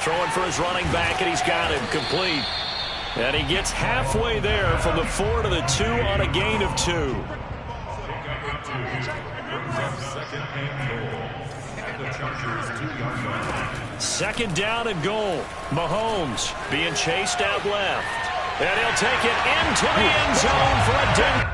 Throwing for his running back, and he's got him complete. And he gets halfway there from the 4 to the 2 on a gain of 2. Second down and goal. Mahomes being chased out left. And he'll take it into the end zone for a dink.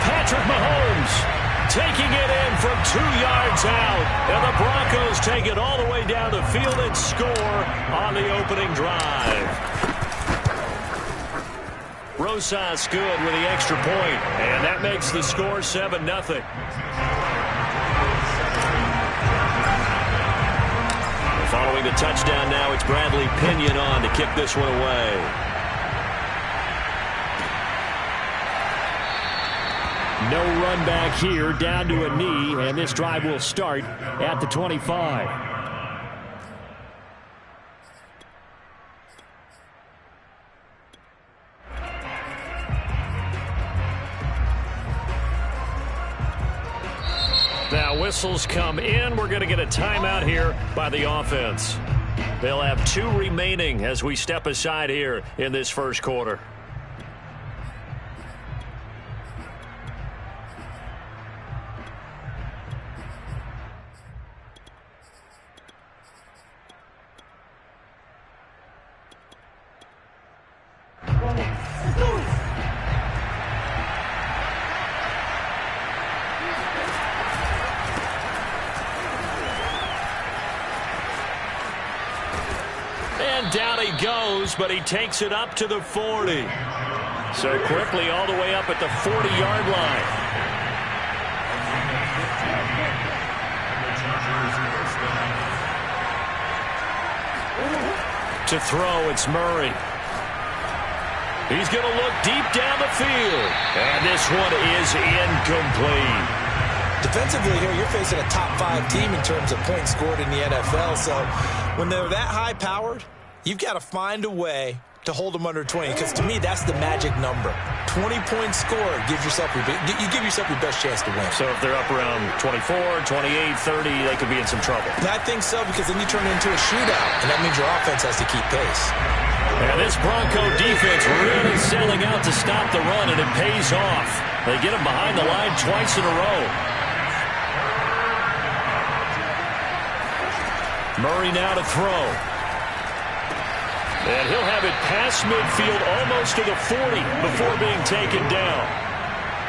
Patrick Mahomes taking it in from 2 yards out. And the Broncos take it all the way down the field and score on the opening drive. Rosas good with the extra point, and that makes the score 7-0. Following the touchdown now, it's Bradley Pinion on to kick this one away. No run back here, down to a knee, and this drive will start at the 25. Now whistles come in. We're going to get a timeout here by the offense. They'll have 2 remaining as we step aside here in this first quarter. Down he goes, but he takes it up to the 40. So quickly all the way up at the 40-yard line. To throw, it's Murray. He's going to look deep down the field. And this one is incomplete. Defensively here, you're facing a top 5 team in terms of points scored in the NFL. So when they're that high-powered, you've got to find a way to hold them under 20, because to me, that's the magic number. 20 points scored gives yourself you give yourself your best chance to win. So if they're up around 24, 28, 30, they could be in some trouble. And I think so, because then you turn it into a shootout, and that means your offense has to keep pace. And this Bronco defense really selling out to stop the run, and it pays off. They get him behind the line twice in a row. Murray now to throw. And he'll have it past midfield almost to the 40 before being taken down.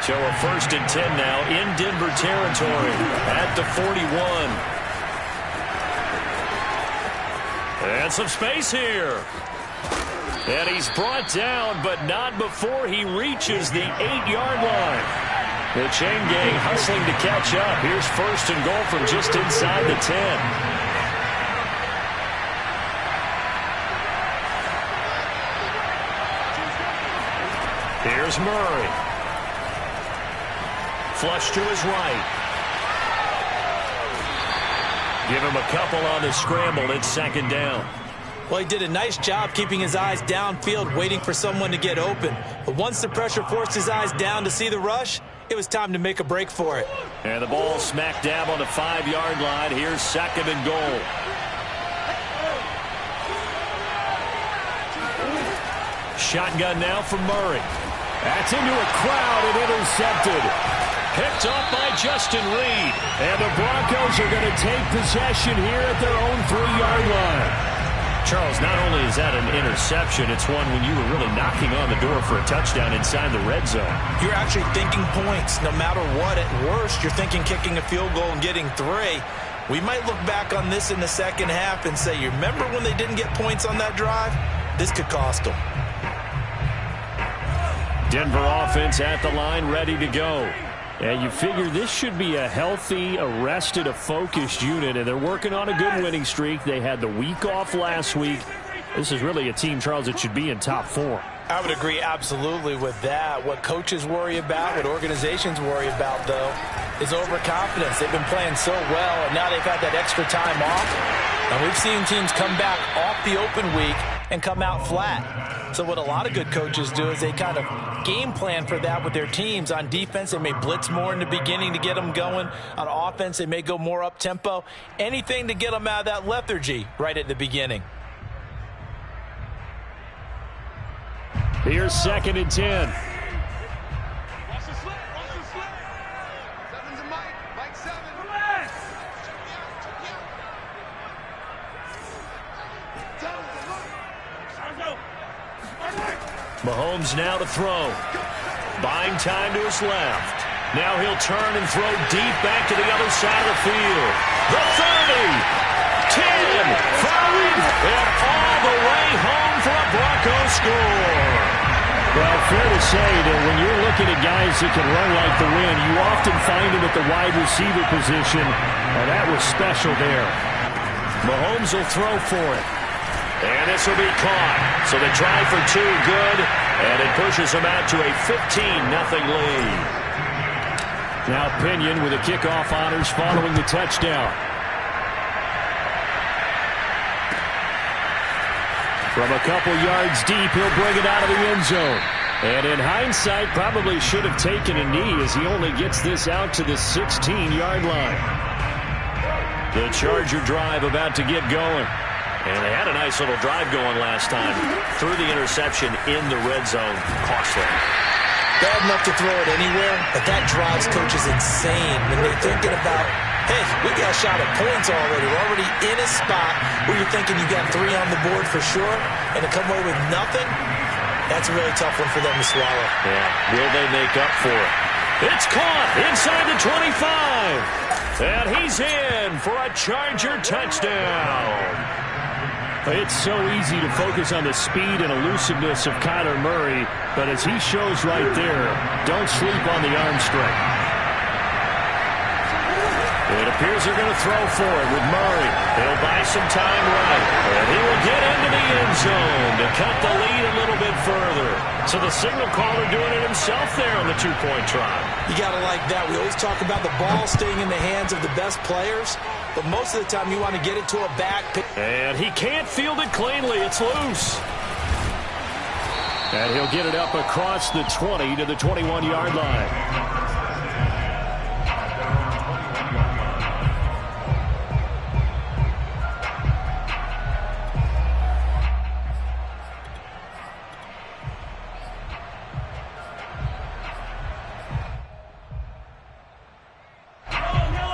So a 1st and 10 now in Denver territory at the 41. And some space here. And he's brought down, but not before he reaches the 8-yard line. The chain gang hustling to catch up. Here's 1st and goal from just inside the 10. Here's Murray. Flush to his right. Give him a couple on the scramble. It's 2nd down. Well, he did a nice job keeping his eyes downfield, waiting for someone to get open. But once the pressure forced his eyes down to see the rush, it was time to make a break for it. And the ball smack dab on the 5-yard line. Here's 2nd and goal. Shotgun now from Murray. That's into a crowd and intercepted. Picked up by Justin Reed. And the Broncos are going to take possession here at their own 3-yard line. Charles, not only is that an interception, it's one when you were really knocking on the door for a touchdown inside the red zone. You're actually thinking points. No matter what, at worst, you're thinking kicking a field goal and getting 3. We might look back on this in the second half and say, you remember when they didn't get points on that drive? This could cost them. Denver offense at the line, ready to go. And you figure this should be a healthy, a rested, a focused unit, and they're working on a good winning streak. They had the week off last week. This is really a team, Charles, that should be in top 4. I would agree absolutely with that. What coaches worry about, what organizations worry about, though, is overconfidence. They've been playing so well, and now they've had that extra time off. And we've seen teams come back off the open week and come out flat. So what a lot of good coaches do is they kind of game plan for that with their teams. On defense, they may blitz more in the beginning to get them going. On offense, they may go more up-tempo. Anything to get them out of that lethargy right at the beginning. Here's 2nd and 10. Watch the slip. Seven's a Mike. Mike 7. Mahomes now to throw. Buying time to his left. Now he'll turn and throw deep back to the other side of the field. The 30, 10, 5, and all the way home for a Broncos score. Well, fair to say that when you're looking at guys that can run like the wind, you often find them at the wide receiver position, and that was special there. Mahomes will throw for it. And this will be caught. So they try for 2, good, and it pushes them out to a 15-0 lead. Now Pinion with the kickoff honors following the touchdown. From a couple yards deep, he'll bring it out of the end zone. And in hindsight, probably should have taken a knee as he only gets this out to the 16-yard line. The Charger drive about to get going. And they had a nice little drive going last time. Threw the interception in the red zone. Costly. Bad enough to throw it anywhere, but that drives coaches insane when they're thinking about, hey, we got a shot at points already. We're already in a spot where you're thinking you got 3 on the board for sure, and to come away with nothing, that's a really tough one for them to swallow. Yeah, will they make up for it? It's caught inside the 25. And he's in for a Charger touchdown. It's so easy to focus on the speed and elusiveness of Kyler Murray, but as he shows right there, don't sleep on the arm strength. It appears they're going to throw for it with Murray. He'll buy some time right, and he will get into the end zone to cut the lead a little bit further. So the signal caller doing it himself there on the 2-point try. You got to like that. We always talk about the ball staying in the hands of the best players, but most of the time you want to get it to a back. And he can't field it cleanly. It's loose. And he'll get it up across the 20 to the 21-yard line.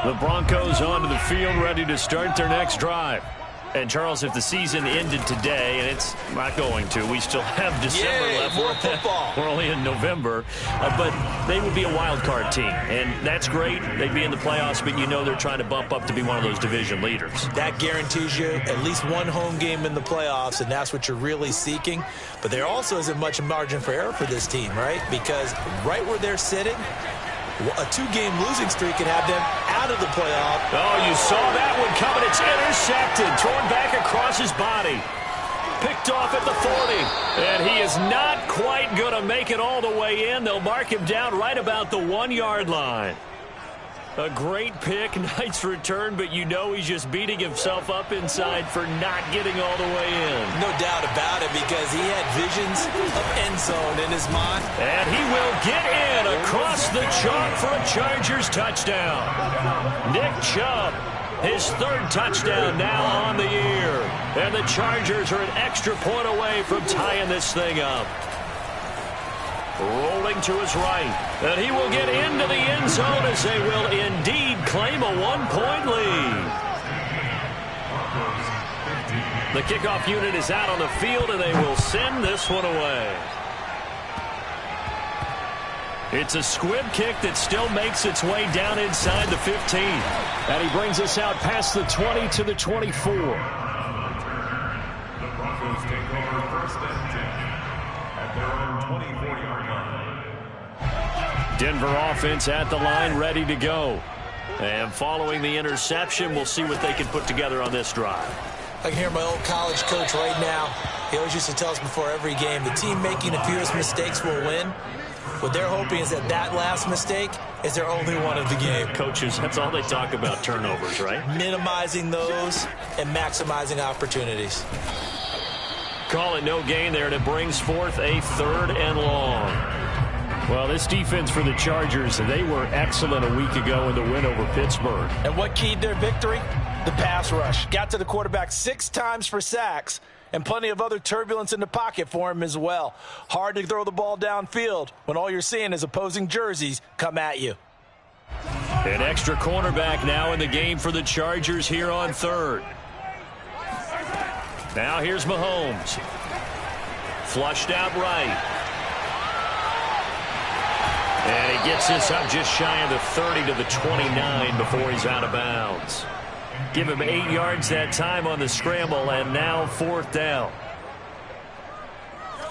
The Broncos onto the field, ready to start their next drive. And, Charles, if the season ended today, and it's not going to, we still have December left. More football. We're only in November. But they would be a wild card team, and that's great. They'd be in the playoffs, but you know they're trying to bump up to be one of those division leaders. That guarantees you at least one home game in the playoffs, and that's what you're really seeking. But there also isn't much margin for error for this team, right? Because right where they're sitting, a 2-game losing streak can have them out of the playoff. Oh, you saw that one coming. It's intercepted. Thrown back across his body. Picked off at the 40. And he is not quite going to make it all the way in. They'll mark him down right about the 1-yard line. A great pick, nice return, but you know he's just beating himself up inside for not getting all the way in. No doubt about it, because he had visions of end zone in his mind. And he will get in across the chalk for a Chargers touchdown. Nick Chubb, his 3rd touchdown now on the year. And the Chargers are an extra point away from tying this thing up. Rolling to his right, and he will get into the end zone as they will indeed claim a 1-point lead. The kickoff unit is out on the field, and they will send this one away. It's a squib kick that still makes its way down inside the 15. And he brings us out past the 20 to the 24. The Broncos take over first and 10 at their own 24-yard line. Denver offense at the line, ready to go. And following the interception, we'll see what they can put together on this drive. I can hear my old college coach right now. He always used to tell us before every game, the team making the fewest mistakes will win. What they're hoping is that last mistake is their only one of the game. Coaches, that's all they talk about, turnovers, right? Minimizing those and maximizing opportunities. Call it no gain there, and it brings forth a 3rd and long. Well, this defense for the Chargers, they were excellent a week ago in the win over Pittsburgh. And what keyed their victory? The pass rush. Got to the quarterback 6 times for sacks. And plenty of other turbulence in the pocket for him as well. Hard to throw the ball downfield when all you're seeing is opposing jerseys come at you. An extra cornerback now in the game for the Chargers here on 3rd. Now here's Mahomes. Flushed out right. And he gets this up just shy of the 30 to the 29 before he's out of bounds. Give him 8 yards that time on the scramble, and now 4th down.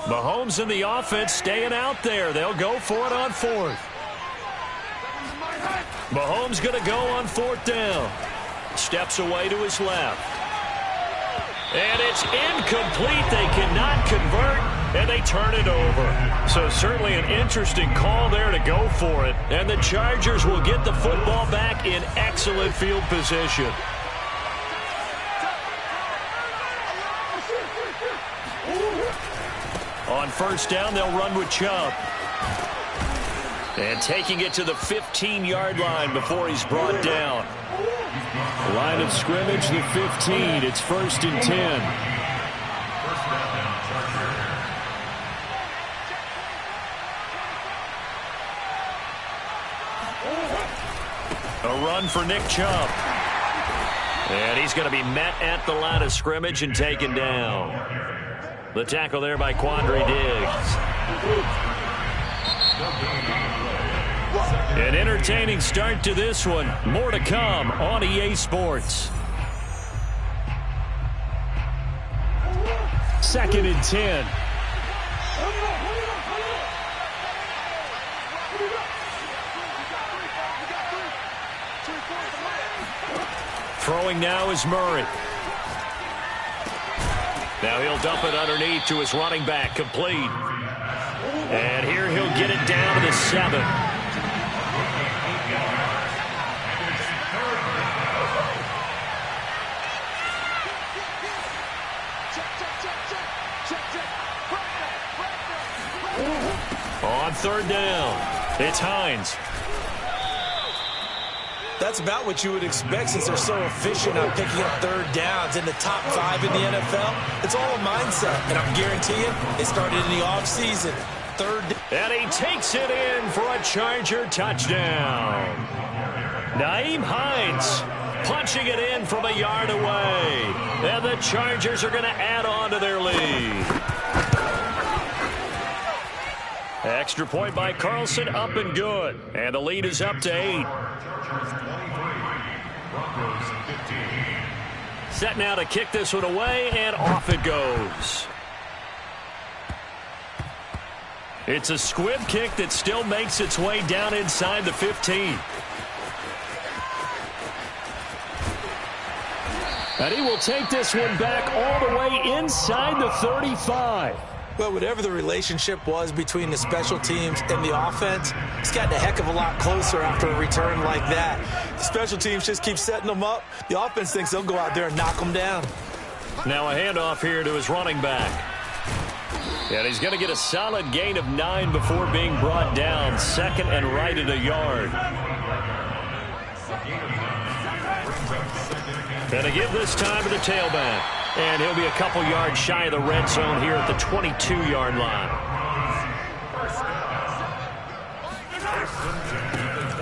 Mahomes and the offense staying out there. They'll go for it on 4th. Mahomes going to go on 4th down. Steps away to his left. And it's incomplete. They cannot convert, and they turn it over. So certainly an interesting call there to go for it. And the Chargers will get the football back in excellent field position. On 1st down, they'll run with Chubb. And taking it to the 15-yard line before he's brought down. Line of scrimmage, the 15. It's 1st and 10. A run for Nick Chubb. And he's going to be met at the line of scrimmage and taken down. The tackle there by Quandre Diggs. An entertaining start to this one. More to come on EA Sports. 2nd and 10. Throwing now is Murray. Now he'll dump it underneath to his running back, complete. And here he'll get it down to the 7. On 3rd down, it's Hines. That's about what you would expect since they're so efficient on picking up 3rd downs in the top 5 in the NFL. It's all a mindset, and I'm guaranteeing it started in the offseason. 3rd. And he takes it in for a Charger touchdown. Nyheim Hines punching it in from a yard away. And the Chargers are going to add on to their lead. Extra point by Carlson, up and good. And the lead is up to 8. Set now to kick this one away, and off it goes. It's a squib kick that still makes its way down inside the 15. And he will take this one back all the way inside the 35. Well, whatever the relationship was between the special teams and the offense, it's gotten a heck of a lot closer after a return like that. The special teams just keep setting them up. The offense thinks they'll go out there and knock them down. Now a handoff here to his running back. And he's going to get a solid gain of 9 before being brought down. 2nd and right at a yard. And to give this time to the tailback. And he'll be a couple yards shy of the red zone here at the 22-yard line.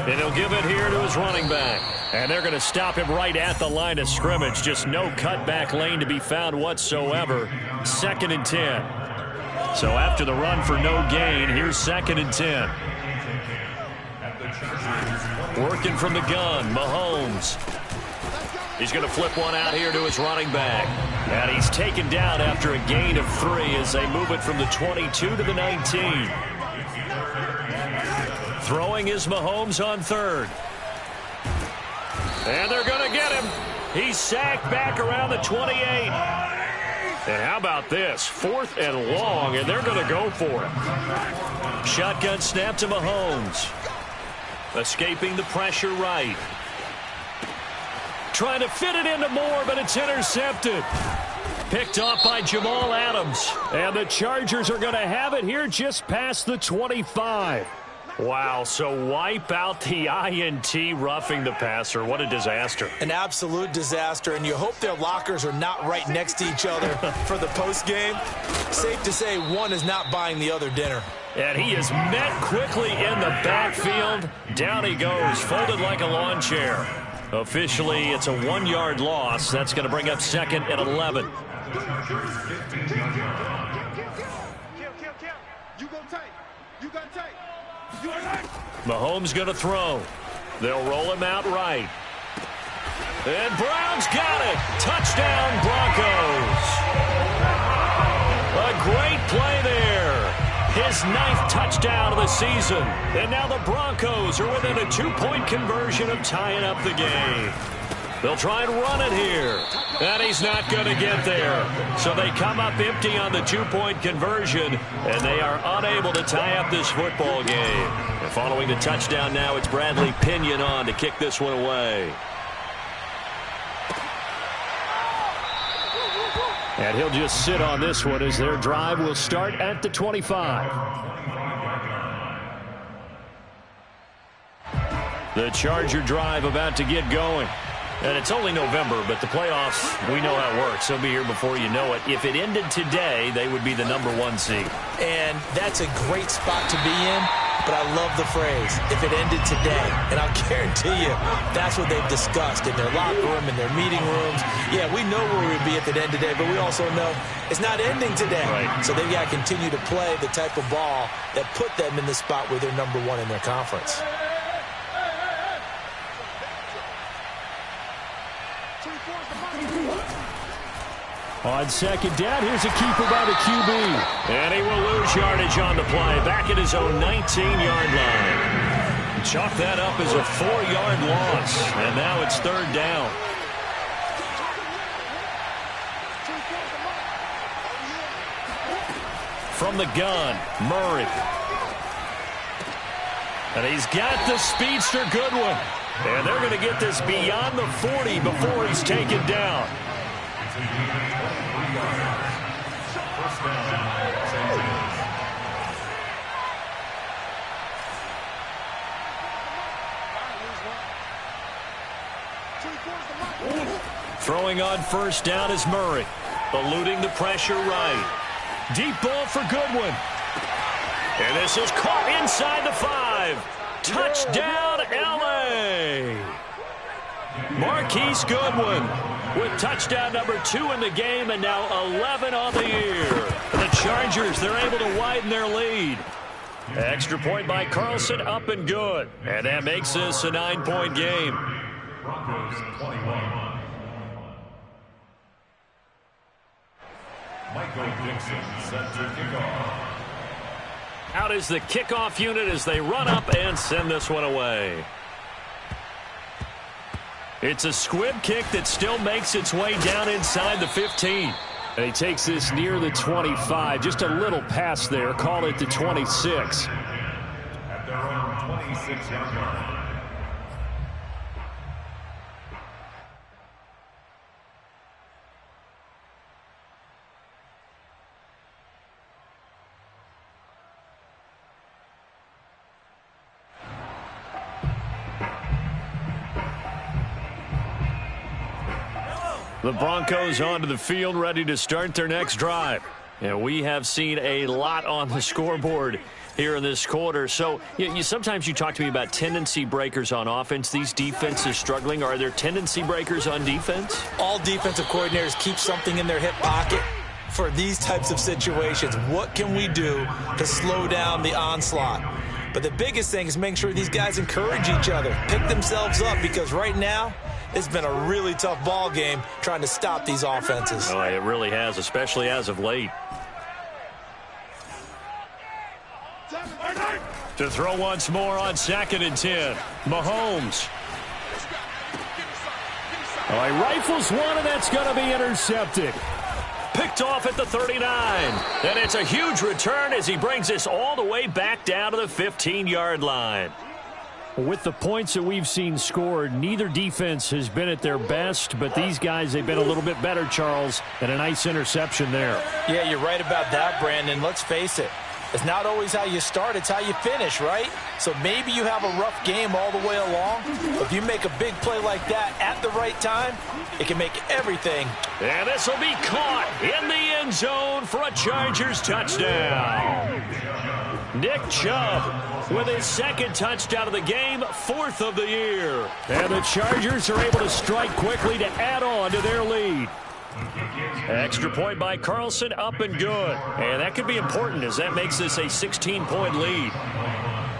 And he'll give it here to his running back. And they're going to stop him right at the line of scrimmage. Just no cutback lane to be found whatsoever. 2nd and 10. So after the run for no gain, here's 2nd and 10. Working from the gun, Mahomes. He's going to flip one out here to his running back. And he's taken down after a gain of 3 as they move it from the 22 to the 19. Throwing is Mahomes on 3rd. And they're going to get him. He's sacked back around the 28. And how about this? 4th and long, and they're going to go for it. Shotgun snap to Mahomes. Escaping the pressure right. Trying to fit it into Moore, but it's intercepted. Picked off by Jamal Adams. And the Chargers are going to have it here just past the 25. Wow, so wipe out the INT roughing the passer. What a disaster. An absolute disaster, and you hope their lockers are not right next to each other for the postgame. Safe to say one is not buying the other dinner. And he is met quickly in the backfield. Down he goes, folded like a lawn chair. Officially, it's a 1-yard loss. That's going to bring up 2nd and 11. Mahomes going to throw. They'll roll him out right. And Brown's got it. Touchdown, Broncos. A great play there. His 9th touchdown of the season. And now the Broncos are within a 2-point conversion of tying up the game. They'll try and run it here. And he's not going to get there. So they come up empty on the 2-point conversion, and they are unable to tie up this football game. And following the touchdown now, it's Bradley Pinion on to kick this one away. And he'll just sit on this one as their drive will start at the 25. The Charger drive about to get going. And it's only November, but the playoffs, we know how it works. They'll be here before you know it. If it ended today, they would be the #1 seed. And that's a great spot to be in, but I love the phrase, if it ended today. And I'll guarantee you, that's what they've discussed in their locker room, in their meeting rooms. Yeah, we know where we'd be at the end today, but we also know it's not ending today. Right. So they've got to continue to play the type of ball that put them in the spot where they're #1 in their conference. On 2nd down, here's a keeper by the QB. And he will lose yardage on the play, back at his own 19-yard line. Chalk that up as a 4-yard loss, and now it's 3rd down. From the gun, Murray. And he's got the speedster Goodwin. And they're going to get this beyond the 40 before he's taken down. Throwing on 1st down is Murray. Eluding the pressure right. Deep ball for Goodwin. And this is caught inside the 5. Touchdown, L.A. Marquise Goodwin with touchdown #2 in the game, and now 11 on the year. The Chargers, they're able to widen their lead. Extra point by Carlson, up and good. And that makes this a 9-point game. Broncos 21. Michael Dixon set to kickoff. Out is the kickoff unit as they run up and send this one away. It's a squib kick that still makes its way down inside the 15. And he takes this near the 25. Just a little pass there. Call it the 26. At their own 26-yard line. The Broncos onto the field, ready to start their next drive. And we have seen a lot on the scoreboard here in this quarter. So sometimes you talk to me about tendency breakers on offense. These defenses struggling. Are there tendency breakers on defense? All defensive coordinators keep something in their hip pocket for these types of situations. What can we do to slow down the onslaught? But the biggest thing is making sure these guys encourage each other, pick themselves up, because right now it's been a really tough ball game trying to stop these offenses. Oh, it really has, especially as of late. To throw once more on 2nd and 10. Mahomes. Oh, he rifles one, and that's going to be intercepted. Picked off at the 39. And it's a huge return as he brings this all the way back down to the 15-yard line. With the points that we've seen scored, neither defense has been at their best, but these guys, they've been a little bit better, Charles, and a nice interception there. Yeah, you're right about that, Brandon. Let's face it. It's not always how you start, it's how you finish, right? So maybe you have a rough game all the way along. If you make a big play like that at the right time, it can make everything. And this will be caught in the end zone for a Chargers touchdown. Nick Chubb with his 2nd touchdown of the game, 4th of the year. And the Chargers are able to strike quickly to add on to their lead. Extra point by Carlson, up and good. And that could be important as that makes this a 16-point lead.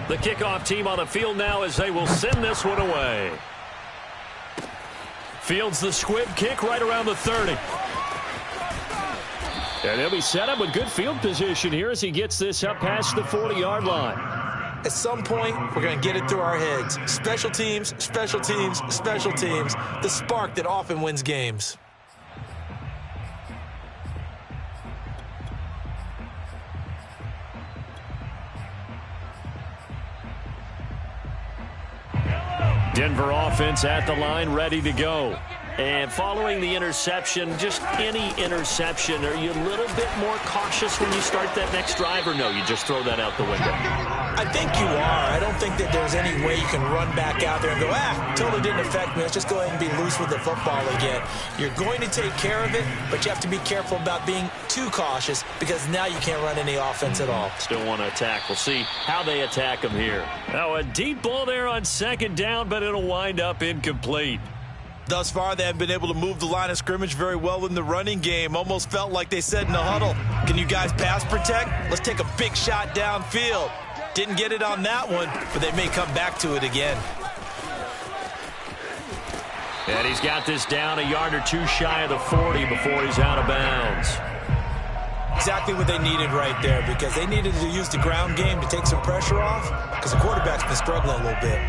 The kickoff team on the field now as they will send this one away. Fields the squib kick right around the 30. And he'll be set up with good field position here as he gets this up past the 40-yard line. At some point, we're going to get it through our heads. Special teams, special teams, special teams. The spark that often wins games. Denver offense at the line, ready to go. And following the interception, just any interception, are you a little bit more cautious when you start that next drive, or no, you just throw that out the window? I think you are. I don't think that there's any way you can run back out there and go, totally didn't affect me. Let's just go ahead and be loose with the football again. You're going to take care of it, but you have to be careful about being too cautious because now you can't run any offense at all. Still want to attack. We'll see how they attack him here. Now a deep ball there on 2nd down, but it'll wind up incomplete. Thus far, they haven't been able to move the line of scrimmage very well in the running game. Almost felt like they said in the huddle, can you guys pass protect? Let's take a big shot downfield. Didn't get it on that one, but they may come back to it again. And he's got this down a yard or two shy of the 40 before he's out of bounds. Exactly what they needed right there, because they needed to use the ground game to take some pressure off, because the quarterback's been struggling a little bit.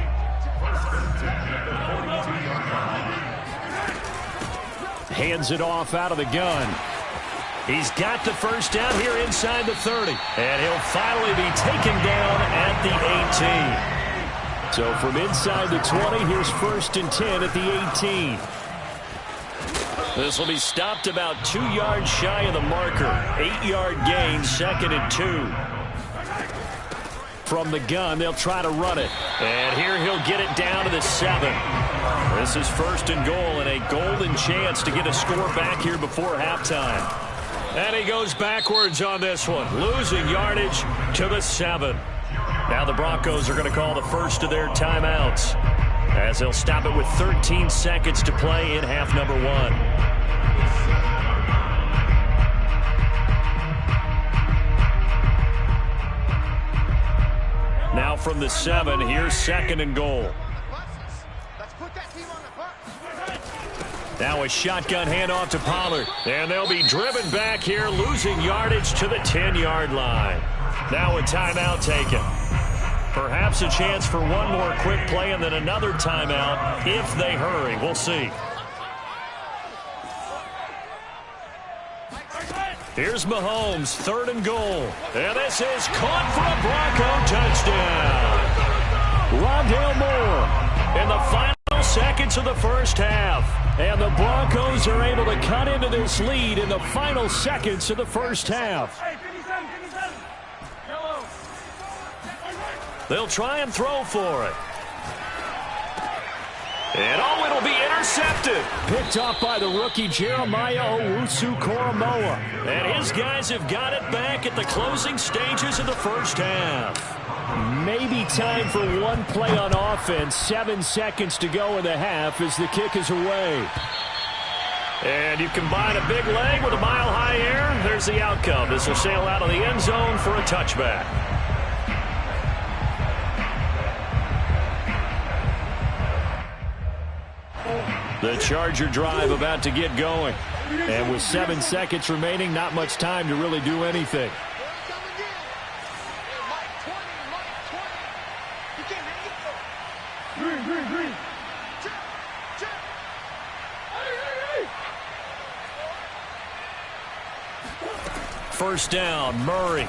Hands it off out of the gun. He's got the first down here inside the 30. And he'll finally be taken down at the 18. So from inside the 20, here's 1st and 10 at the 18. This will be stopped about 2 yards shy of the marker. 8-yard gain, 2nd and 2. From the gun, they'll try to run it. And here he'll get it down to the 7. This is 1st and goal and a golden chance to get a score back here before halftime. And he goes backwards on this one, losing yardage to the 7. Now the Broncos are going to call the first of their timeouts as they'll stop it with 13 seconds to play in half number 1. Now from the 7, here's 2nd and goal. Now a shotgun handoff to Pollard. And they'll be driven back here, losing yardage to the 10-yard line. Now a timeout taken. Perhaps a chance for one more quick play and then another timeout if they hurry. We'll see. Here's Mahomes, 3rd and goal. And this is caught for a Bronco touchdown. Rondale Moore in the final seconds of the first half. And the Broncos are able to cut into this lead in the final seconds of the first half. They'll try and throw for it. And oh, it'll be intercepted. Picked off by the rookie Jeremiah Owusu-Koramoah. And his guys have got it back at the closing stages of the first half. Maybe time for one play on offense. 7 seconds to go in the half as the kick is away. And you combine a big leg with a mile-high air. There's the outcome. This will sail out of the end zone for a touchback. The Charger drive about to get going. And with 7 seconds remaining, not much time to really do anything. First down, Murray.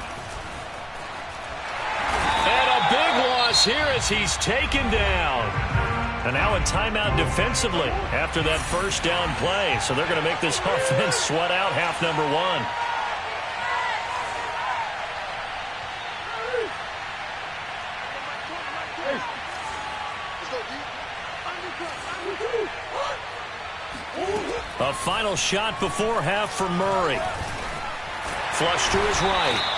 And a big loss here as he's taken down. And now a timeout defensively after that first down play. So they're going to make this offense sweat out half number one. A final shot before half for Murray. Flush to his right.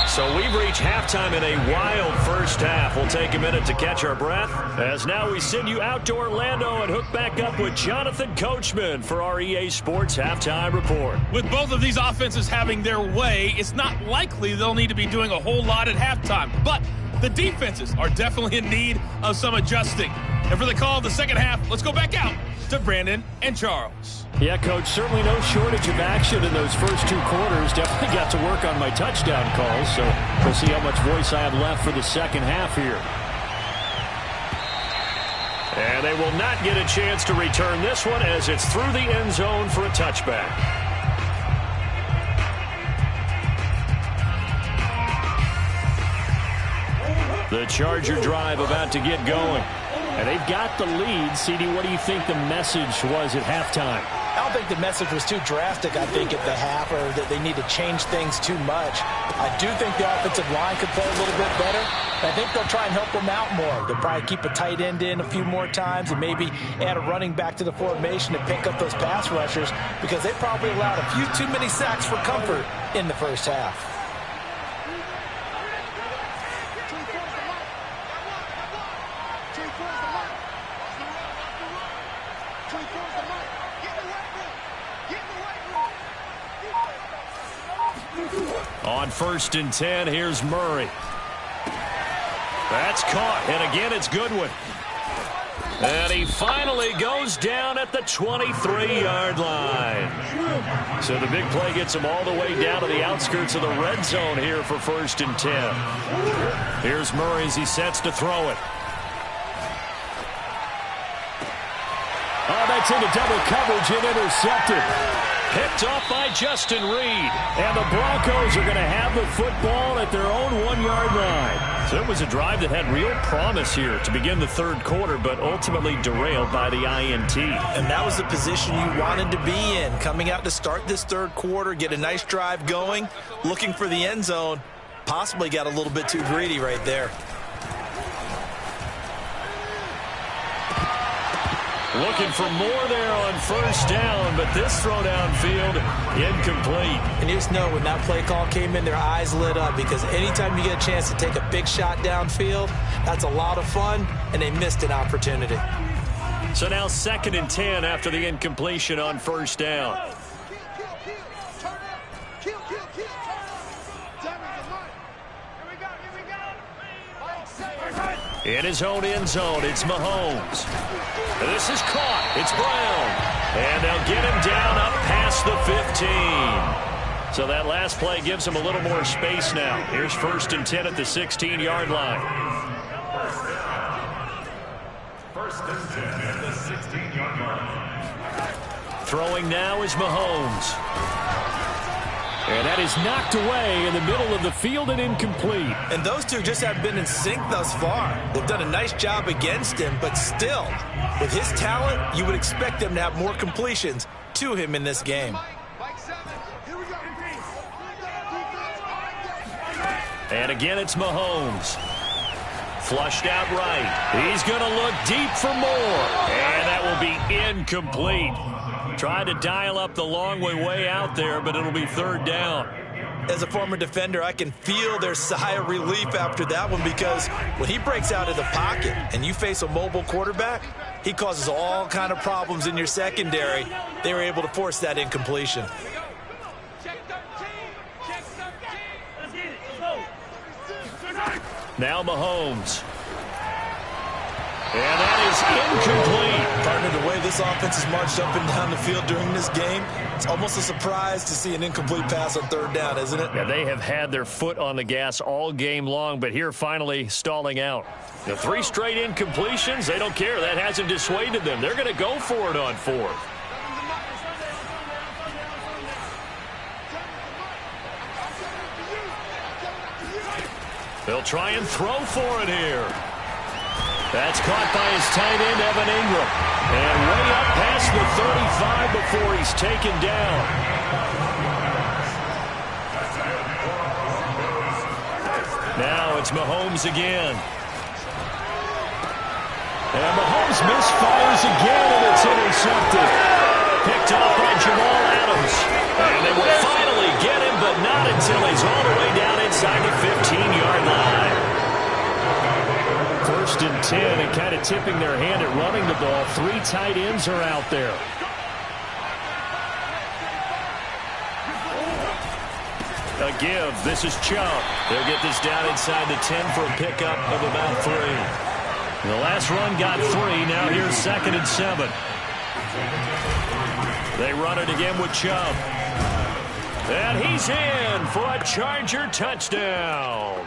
So we've reached halftime in a wild first half. We'll take a minute to catch our breath as now we send you out to Orlando and hook back up with Jonathan Coachman for our EA Sports Halftime Report. With both of these offenses having their way, it's not likely they'll need to be doing a whole lot at halftime. But the defenses are definitely in need of some adjusting. And for the call of the second half, let's go back out to Brandon and Charles. Yeah, Coach, certainly no shortage of action in those first 2 quarters. Definitely got to work on my touchdown calls, so we'll see how much voice I have left for the second half here. And they will not get a chance to return this one as it's through the end zone for a touchback. The Charger drive about to get going. And they've got the lead. CD, what do you think the message was at halftime? I don't think the message was too drastic, I think, at the half, or that they need to change things too much. I do think the offensive line could play a little bit better. I think they'll try and help them out more. They'll probably keep a tight end in a few more times and maybe add a running back to the formation to pick up those pass rushers because they probably allowed a few too many sacks for comfort in the first half. On 1st and 10, here's Murray. That's caught, and again it's Goodwin. And he finally goes down at the 23-yard line. So the big play gets him all the way down to the outskirts of the red zone here for 1st and 10. Here's Murray as he sets to throw it. Oh, that's into double coverage and intercepted. Picked off by Justin Reed. And the Broncos are going to have the football at their own 1-yard line. So it was a drive that had real promise here to begin the third quarter, but ultimately derailed by the INT. And that was the position you wanted to be in. Coming out to start this third quarter, get a nice drive going, looking for the end zone. Possibly got a little bit too greedy right there. Looking for more there on 1st down, but this throw downfield incomplete. And you just know when that play call came in, their eyes lit up because anytime you get a chance to take a big shot downfield, that's a lot of fun, and they missed an opportunity. So now 2nd and 10 after the incompletion on 1st down. In his own end zone, it's Mahomes. This is caught. It's Brown. And they'll get him down up past the 15. So that last play gives him a little more space now. Here's 1st and 10 at the 16-yard line. 1st and 10 at the 16-yard line. Throwing now is Mahomes. And that is knocked away in the middle of the field and incomplete. And those two just haven't been in sync thus far. They've done a nice job against him, but still, with his talent, you would expect them to have more completions to him in this game. And again, it's Mahomes. Flushed out right. He's going to look deep for more. And that will be incomplete. Tried to dial up the long way out there, but it'll be third down. As a former defender, I can feel their sigh of relief after that one, because when he breaks out of the pocket and you face a mobile quarterback, he causes all kind of problems in your secondary. They were able to force that incompletion. Now Mahomes. And that is incomplete. Partner, the way this offense has marched up and down the field during this game, it's almost a surprise to see an incomplete pass on third down, isn't it? Yeah, they have had their foot on the gas all game long, but here finally stalling out. The 3 straight incompletions, they don't care. That hasn't dissuaded them. They're going to go for it on fourth. They'll try and throw for it here. That's caught by his tight end, Evan Ingram. And way up past the 35 before he's taken down. Now it's Mahomes again. And Mahomes misfires again, and it's intercepted. Picked off by Jamal Adams. And they will finally get him, but not until he's all the way down inside the 15-yard line. First and 10, and kind of tipping their hand at running the ball. 3 tight ends are out there. A give. This is Chubb. They'll get this down inside the 10 for a pickup of about 3. The last run got 3. Now here's 2nd and 7. They run it again with Chubb. And he's in for a Charger touchdown.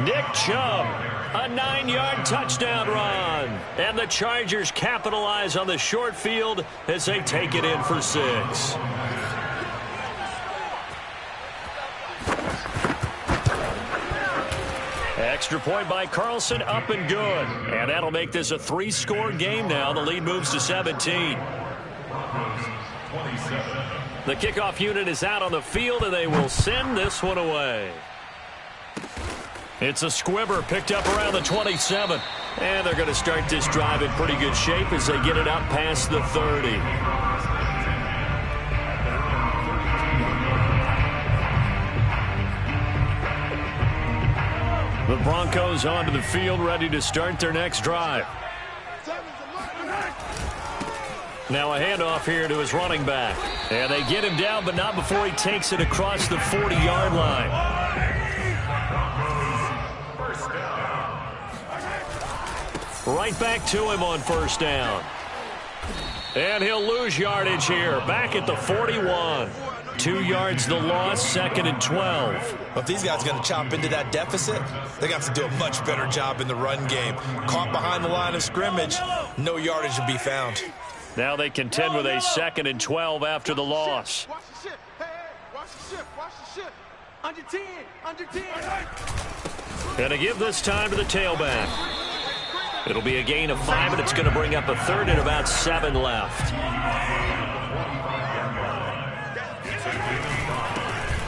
Nick Chubb, a 9-yard touchdown run. And the Chargers capitalize on the short field as they take it in for 6. Extra point by Carlson, up and good. And that'll make this a 3-score game now. The lead moves to 17. The kickoff unit is out on the field, and they will send this one away. It's a squibber picked up around the 27. And they're going to start this drive in pretty good shape as they get it up past the 30. The Broncos onto the field, ready to start their next drive. Now a handoff here to his running back. And they get him down, but not before he takes it across the 40-yard line. Right back to him on first down. And he'll lose yardage here, back at the 41. 2 yards the loss, 2nd and 12. Well, if these guys are going to chop into that deficit, they got to do a much better job in the run game. Caught behind the line of scrimmage, no yardage to be found. Now they contend with a 2nd and 12 after the loss. Watch the ship. Hey, watch the ship. Watch the ship. Under 10. Under 10. Going to give this time to the tailback. It'll be a gain of 5, and it's going to bring up a 3rd and about 7 left.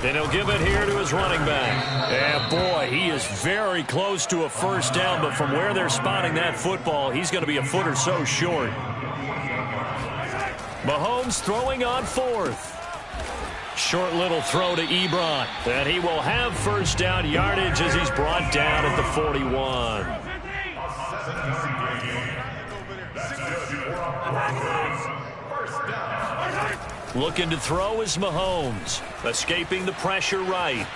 And he'll give it here to his running back. And boy, he is very close to a first down, but from where they're spotting that football, he's going to be a foot or so short. Mahomes throwing on 4th. Short little throw to Ebron. And he will have first down yardage as he's brought down at the 41. Looking to throw is Mahomes. Escaping the pressure right.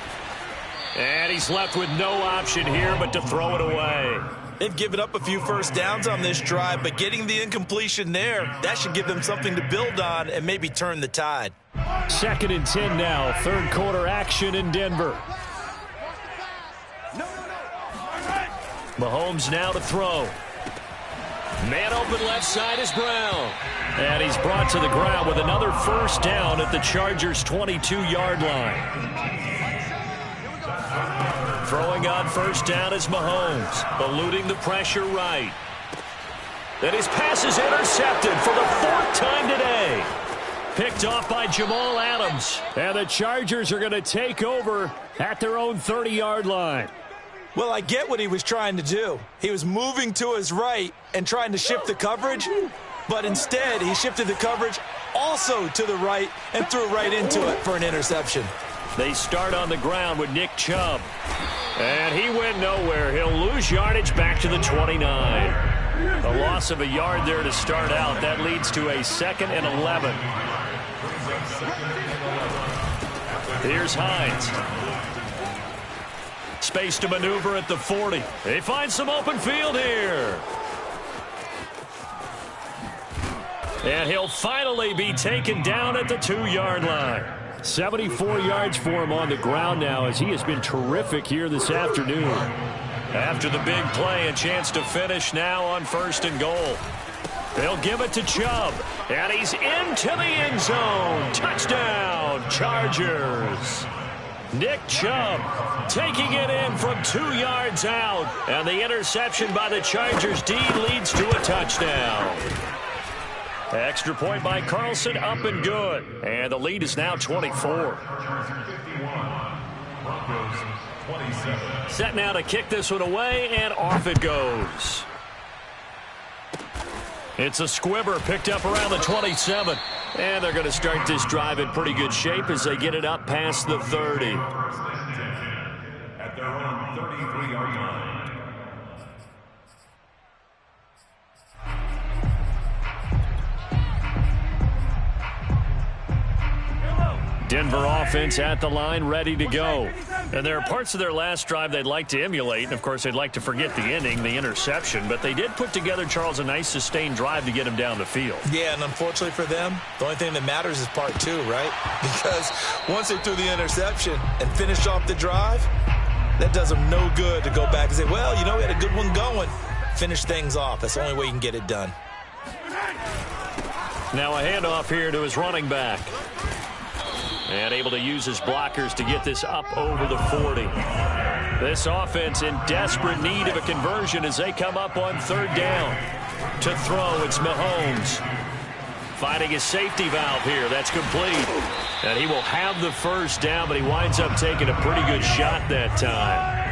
And he's left with no option here but to throw it away. They've given up a few first downs on this drive, but getting the incompletion there, that should give them something to build on and maybe turn the tide. 2nd and 10 now. 3rd quarter action in Denver. Mahomes now to throw. Man open left side is Brown. And he's brought to the ground with another first down at the Chargers' 22-yard line. Throwing on first down is Mahomes, eluding the pressure right. And his pass is intercepted for the 4th time today. Picked off by Jamal Adams. And the Chargers are going to take over at their own 30-yard line. Well, I get what he was trying to do. He was moving to his right and trying to shift the coverage, but instead he shifted the coverage also to the right and threw right into it for an interception. They start on the ground with Nick Chubb. And he went nowhere. He'll lose yardage back to the 29. A loss of a yard there to start out. That leads to a 2nd and 11. Here's Hines. Space to maneuver at the 40. They find some open field here. And he'll finally be taken down at the 2-yard line. 74 yards for him on the ground now as he has been terrific here this afternoon. After the big play, a chance to finish now on 1st and goal. They'll give it to Chubb, and he's into the end zone. Touchdown, Chargers. Nick Chubb taking it in from 2 yards out, and the interception by the Chargers D leads to a touchdown. Extra point by Carlson, up and good. And the lead is now 24. Set now to kick this one away, and off it goes. It's a squibber picked up around the 27. And they're going to start this drive in pretty good shape as they get it up past the 30. At their own 33-yard line. Denver offense at the line, ready to go. And there are parts of their last drive they'd like to emulate. And, of course, they'd like to forget the ending, the interception. But they did put together, Charles, a nice sustained drive to get him down the field. Yeah, and unfortunately for them, the only thing that matters is part 2, right? Because once they threw the interception and finished off the drive, that does them no good to go back and say, well, you know, we had a good one going. Finish things off. That's the only way you can get it done. Now a handoff here to his running back. And able to use his blockers to get this up over the 40. This offense in desperate need of a conversion as they come up on 3rd down. To throw, it's Mahomes. Finding his safety valve here. That's complete. And he will have the 1st down, but he winds up taking a pretty good shot that time.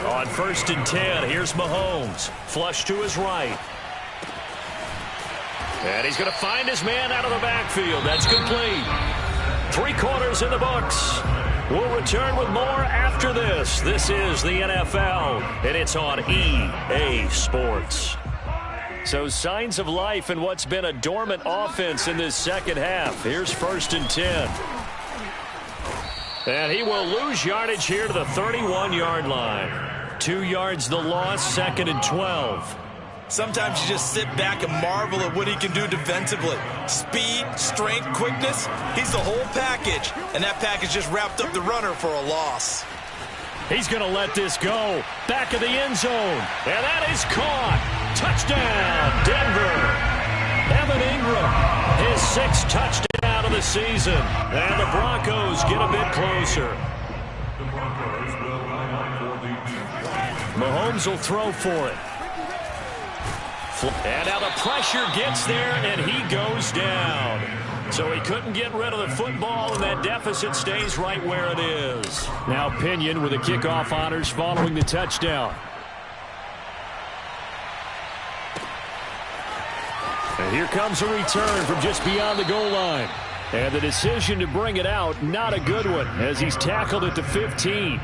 On 1st and 10, here's Mahomes. Flush to his right. And he's going to find his man out of the backfield. That's complete. 3 quarters in the books. We'll return with more after this. This is the NFL, and it's on EA Sports. So signs of life in what's been a dormant offense in this second half. Here's 1st and 10. And he will lose yardage here to the 31-yard line. 2 yards the loss, 2nd and 12. Sometimes you just sit back and marvel at what he can do defensively. Speed, strength, quickness, he's the whole package. And that package just wrapped up the runner for a loss. He's going to let this go. Back of the end zone. And that is caught. Touchdown, Denver. Evan Ingram, his 6th touchdown of the season. And the Broncos get a bit closer. The Broncos will line up for the Mahomes will throw for it. And now the pressure gets there, and he goes down. So he couldn't get rid of the football, and that deficit stays right where it is. Now Pinion with the kickoff honors following the touchdown. And here comes a return from just beyond the goal line. And the decision to bring it out, not a good one, as he's tackled at the 15.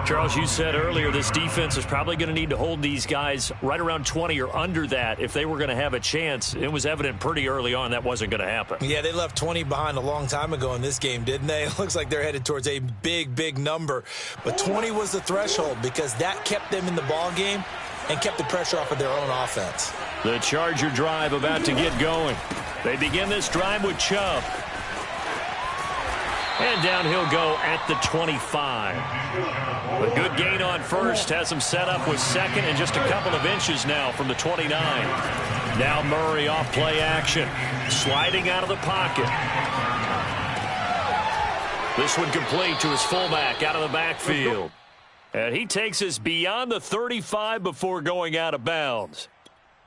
Charles, you said earlier this defense is probably going to need to hold these guys right around 20 or under that if they were going to have a chance. It was evident pretty early on that wasn't going to happen. Yeah, they left 20 behind a long time ago in this game, didn't they? It looks like they're headed towards a big, big number. But 20 was the threshold because that kept them in the ball game and kept the pressure off of their own offense. The Charger drive about to get going. They begin this drive with Chubb. And down he'll go at the 25. A good gain on 1st. Has him set up with 2nd and just a couple of inches now from the 29. Now Murray off play action. Sliding out of the pocket. This one complete to his fullback out of the backfield. And he takes us beyond the 35 before going out of bounds.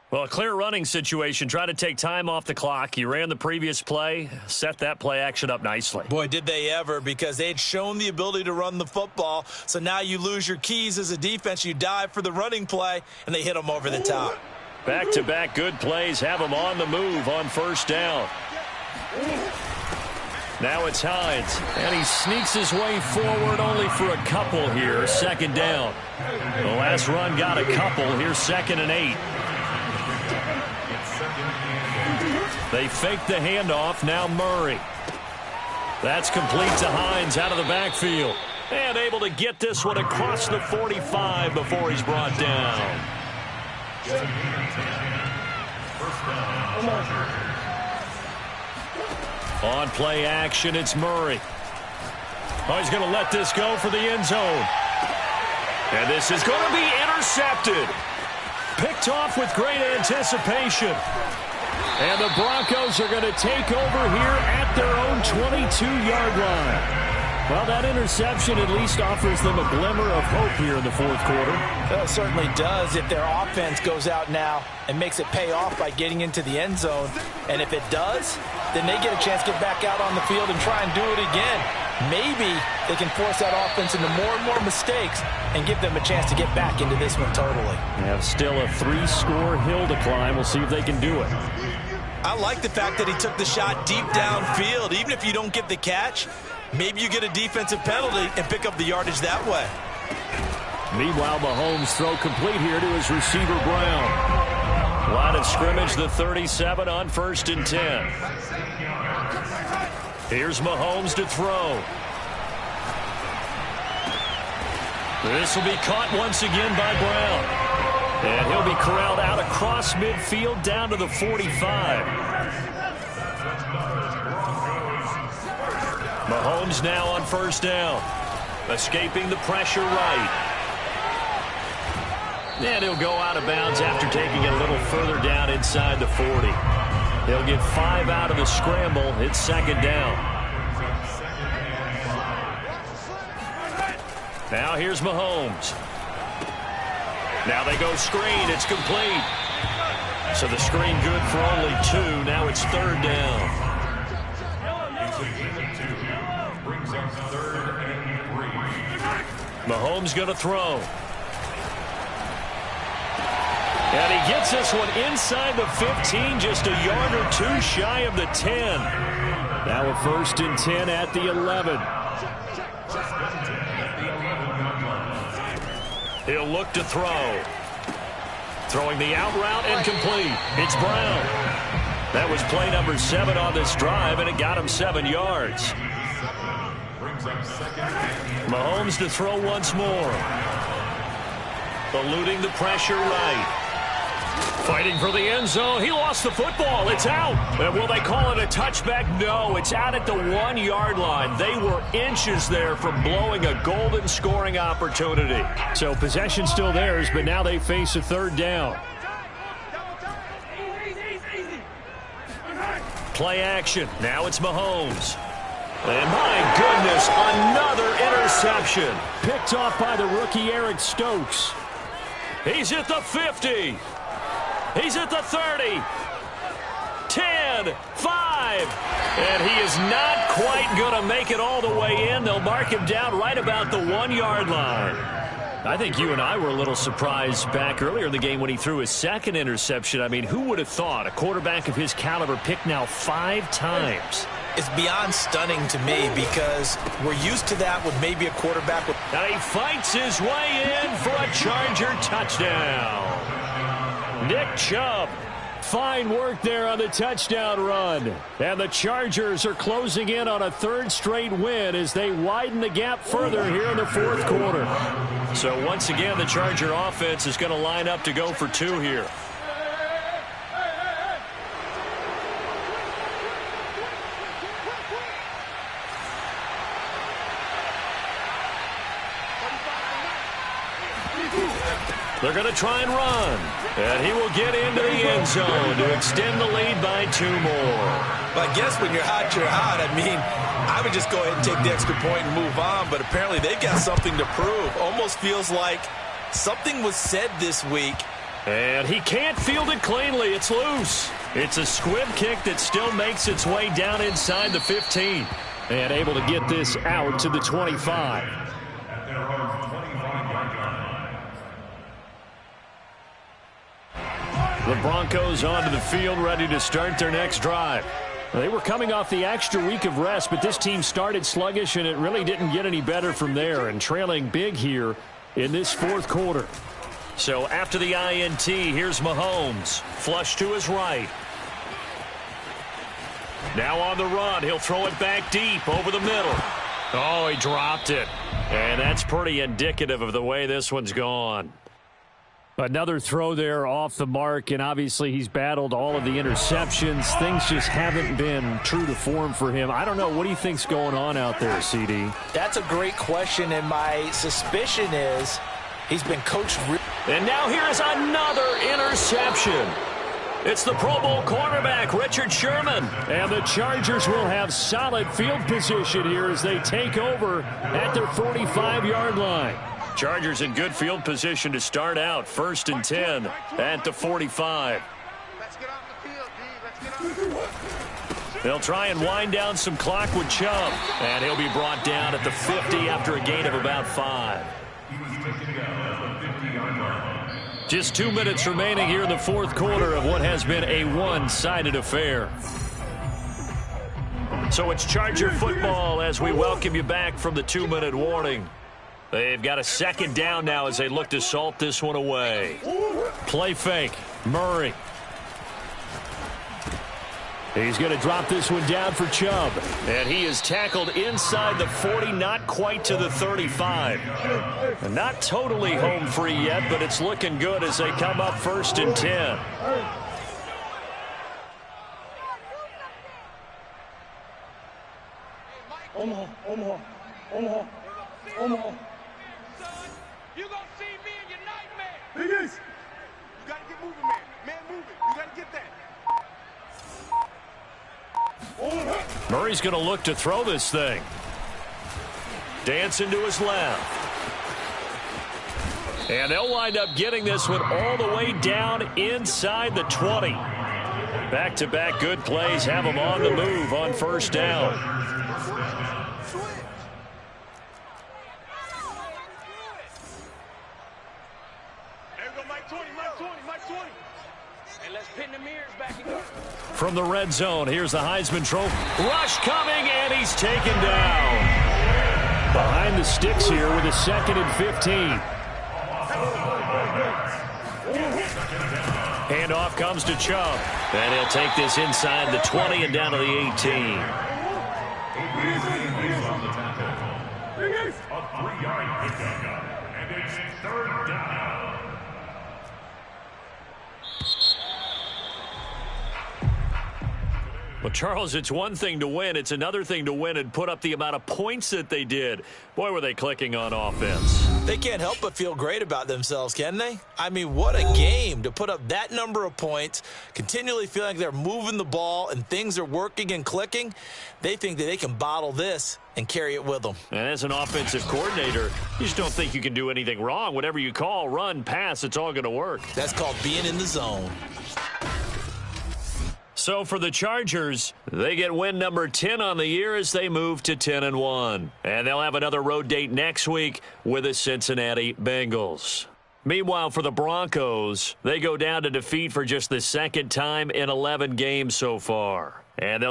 Well, a clear running situation. Try to take time off the clock. You ran the previous play, set that play action up nicely. Boy, did they ever, because they had shown the ability to run the football. So now you lose your keys as a defense. You dive for the running play, and they hit them over the top. Back-to-back good plays have them on the move on first down. Now it's Hines, and he sneaks his way forward only for a couple here. Second down. The last run got a couple. Here's 2nd and 8. They fake the handoff. Now Murray. That's complete to Hines out of the backfield. And able to get this one across the 45 before he's brought down. On play action, it's Murray. Oh, he's going to let this go for the end zone. And this is going to be intercepted. Picked off with great anticipation. And the Broncos are going to take over here at their own 22-yard line. Well, that interception at least offers them a glimmer of hope here in the fourth quarter. Well, it certainly does if their offense goes out now and makes it pay off by getting into the end zone. And if it does, then they get a chance to get back out on the field and try and do it again. Maybe they can force that offense into more and more mistakes and give them a chance to get back into this one totally. They have still a 3-score hill to climb. We'll see if they can do it. I like the fact that he took the shot deep downfield. Even if you don't get the catch, maybe you get a defensive penalty and pick up the yardage that way. Meanwhile, Mahomes throw complete here to his receiver, Brown. Line of scrimmage, the 37 on 1st and 10. Here's Mahomes to throw. This will be caught once again by Brown. And he'll be corralled out across midfield down to the 45. Mahomes now on first down. Escaping the pressure right. And he'll go out of bounds after taking it a little further down inside the 40. He'll get 5 out of the scramble. It's 2nd down. Now here's Mahomes. Now they go screen. It's complete. So the screen good for only 2. Now it's 3rd down. Mahomes going to throw. And he gets this one inside the 15, just a yard or 2 shy of the 10. Now a 1st and 10 at the 11. He'll look to throw. Throwing the out route and complete. It's Brown. That was play number 7 on this drive, and it got him 7 yards. Mahomes to throw once more. Eluding the pressure right. Fighting for the end zone. He lost the football. It's out. And will they call it a touchback? No, it's out at the 1-yard line. They were inches there from blowing a golden scoring opportunity. So possession still theirs, but now they face a 3rd down. Play action. Now it's Mahomes. And my goodness, another interception. Picked off by the rookie Eric Stokes. He's at the 50. He's at the 30. 10, 5. And he is not quite going to make it all the way in. They'll mark him down right about the 1-yard line. I think you and I were a little surprised back earlier in the game when he threw his 2nd interception. I mean, who would have thought a quarterback of his caliber picked now 5 times? It's beyond stunning to me because we're used to that with maybe a quarterback. And he fights his way in for a Charger touchdown. Nick Chubb. Fine work there on the touchdown run. And the Chargers are closing in on a 3rd straight win as they widen the gap further here in the 4th quarter. So once again, the Charger offense is going to line up to go for 2 here. They're going to try and run. And he will get into the end zone to extend the lead by 2 more. But I guess when you're hot, you're hot. I mean, I would just go ahead and take the extra point and move on. But apparently they've got something to prove. Almost feels like something was said this week And he can't field it cleanly. It's loose. It's a squib kick that still makes its way down inside the 15. And able to get this out to the 25. At their own 25-yard line. The Broncos onto the field, ready to start their next drive. They were coming off the extra week of rest, but this team started sluggish, and it really didn't get any better from there, and trailing big here in this fourth quarter. So after the INT, here's Mahomes. Flush to his right. Now on the run, he'll throw it back deep over the middle. Oh, he dropped it. And that's pretty indicative of the way this one's gone. Another throw there off the mark, and obviously he's battled all of the interceptions. Things just haven't been true to form for him. I don't know. What do you think's going on out there, CD? That's a great question, and my suspicion is he's been coached. And now here's another interception. It's the Pro Bowl cornerback, Richard Sherman. And the Chargers will have solid field position here as they take over at their 45-yard line. Chargers in good field position to start out. 1st and 10 at the 45. Let's get off the field, D. Let's get off the field. They'll try and wind down some clock with Chubb. And he'll be brought down at the 50 after a gain of about 5. He was taken down at the 50-yard line. Just 2 minutes remaining here in the fourth quarter of what has been a one-sided affair. So it's Charger football as we welcome you back from the 2-minute warning. They've got a second down now as they look to salt this one away. Play fake. Murray. He's going to drop this one down for Chubb. And he is tackled inside the 40, not quite to the 35. And not totally home free yet, but it's looking good as they come up 1st and 10. Omaha. Son, you gonna see me in your nightmare. You gotta get moving, man. Man, moving. You gotta get that. Murray's going to look to throw this thing. Dancing to his left. And they'll wind up getting this one all the way down inside the 20. Back-to-back good plays have them on the move on 1st down. There we go, Mike 20. And let's pin the mirrors back and go. From the red zone, here's the Heisman Trophy. Rush coming, and he's taken down. Behind the sticks here with a 2nd and 15. Handoff comes to Chubb. And he'll take this inside the 20 and down to the 18. On the tackle. A 3-yard pickup. And it's 3rd down. Well, Charles, it's one thing to win. It's another thing to win and put up the amount of points that they did. Boy, were they clicking on offense. They can't help but feel great about themselves, can they? I mean, what a game to put up that number of points, continually feeling like they're moving the ball and things are working and clicking. They think that they can bottle this and carry it with them. And as an offensive coordinator, you just don't think you can do anything wrong. Whatever you call, run, pass, it's all going to work. That's called being in the zone. So for the Chargers, they get win number 10 on the year as they move to 10-1. And they'll have another road date next week with the Cincinnati Bengals. Meanwhile, for the Broncos, they go down to defeat for just the 2nd time in 11 games so far. And they'll